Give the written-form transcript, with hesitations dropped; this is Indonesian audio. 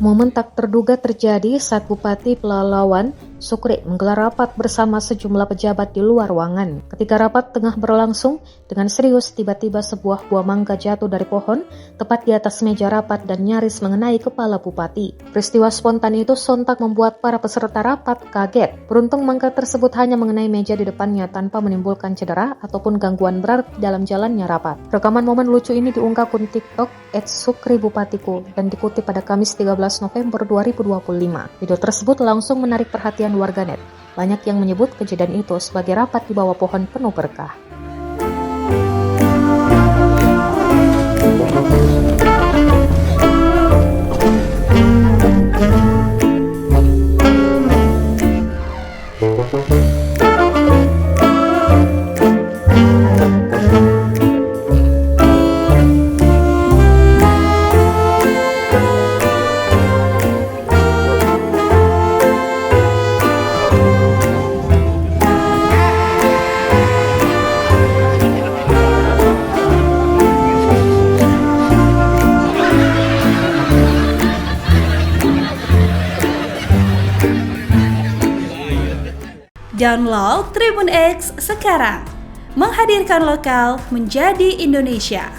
Momen tak terduga terjadi saat Bupati Pelalawan, Sukri, menggelar rapat bersama sejumlah pejabat di luar ruangan. Ketika rapat tengah berlangsung, dengan serius tiba-tiba sebuah buah mangga jatuh dari pohon, tepat di atas meja rapat dan nyaris mengenai kepala Bupati. Peristiwa spontan itu sontak membuat para peserta rapat kaget. Beruntung mangga tersebut hanya mengenai meja di depannya tanpa menimbulkan cedera ataupun gangguan berarti dalam jalannya rapat. Rekaman momen lucu ini diunggah akun TikTok @sukribupatiku dan dikutip pada Kamis 13 November 2025. Video tersebut langsung menarik perhatian warganet. Banyak yang menyebut kejadian itu sebagai rapat di bawah pohon penuh berkah. Download Tribun X sekarang, menghadirkan lokal menjadi Indonesia.